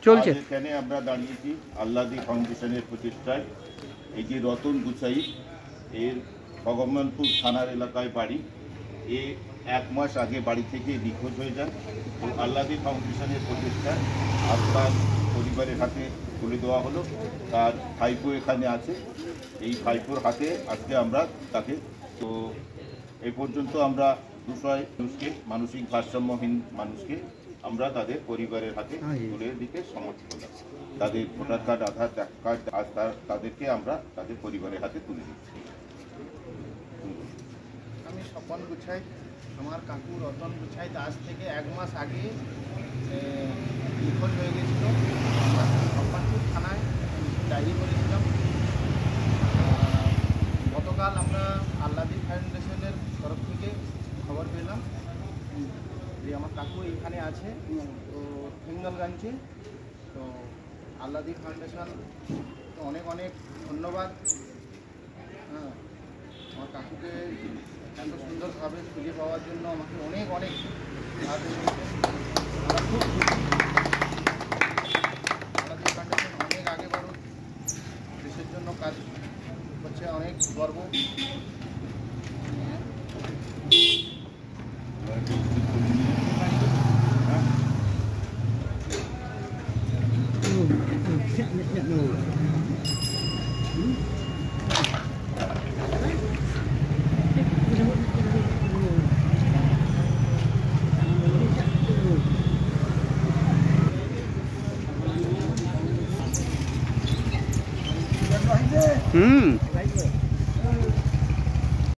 চলছে। এখানে আমরা দাঁড়িয়েছি আল্লাদি ফাউন্ডেশনের প্রচেষ্টায়। এই যে রতন গুছাই, এর ভগবানপুর থানার এলাকায় বাড়ি। এ 1 মাস আগে বাড়ি থেকে নিখোঁজ হয়ে যায়। তো আল্লাদি ফাউন্ডেশনের প্রচেষ্টায় আপনার পরিবারের হাতে তুলে দেওয়া হলো। তার ভাইপো এখানে আছে, এই ভাইপোর হাতে আজকে আমরা তাকে, তো এই পর্যন্ত আমরা 200 মানুষকে, মানসিক ভারসাম্যহীন মানুষকে আমরা তাদের পরিবারের হাতে তুলে দিতে সমর্থ হলাম। তাদের ভোটার কার্ড, আধার কার্ড, তাদেরকে আমরা তাদের পরিবারের হাতে তুলে দিচ্ছি। আমি স্বপন গুছাই, আমার কাকু রতন গুছাই আজ থেকে 1 মাস আগে নিখোঁজ হয়ে গেছিল। ভগবানপুর থানায় ডায়েরি করেছিলাম। গতকাল আমরা আল্লাদি ফাউন্ডেশনের তরফ থেকে খবর পেলাম যে আমার কাকু এখানে আছে, তো হিঙ্গলগঞ্জে। তো আল্লাদি ফাউন্ডেশন অনেক অনেক ধন্যবাদ। হ্যাঁ, আমার কাকুকে এত সুন্দরভাবে খুঁজে পাওয়ার জন্য আমাকে অনেক অনেক সাহায্য করেছে। আমরা খুব খুশি। আল্লাদি ফাউন্ডেশন অনেক আগে বাড়ুক, দেশের জন্য কাজ করছে, অনেক গর্ব। হুম।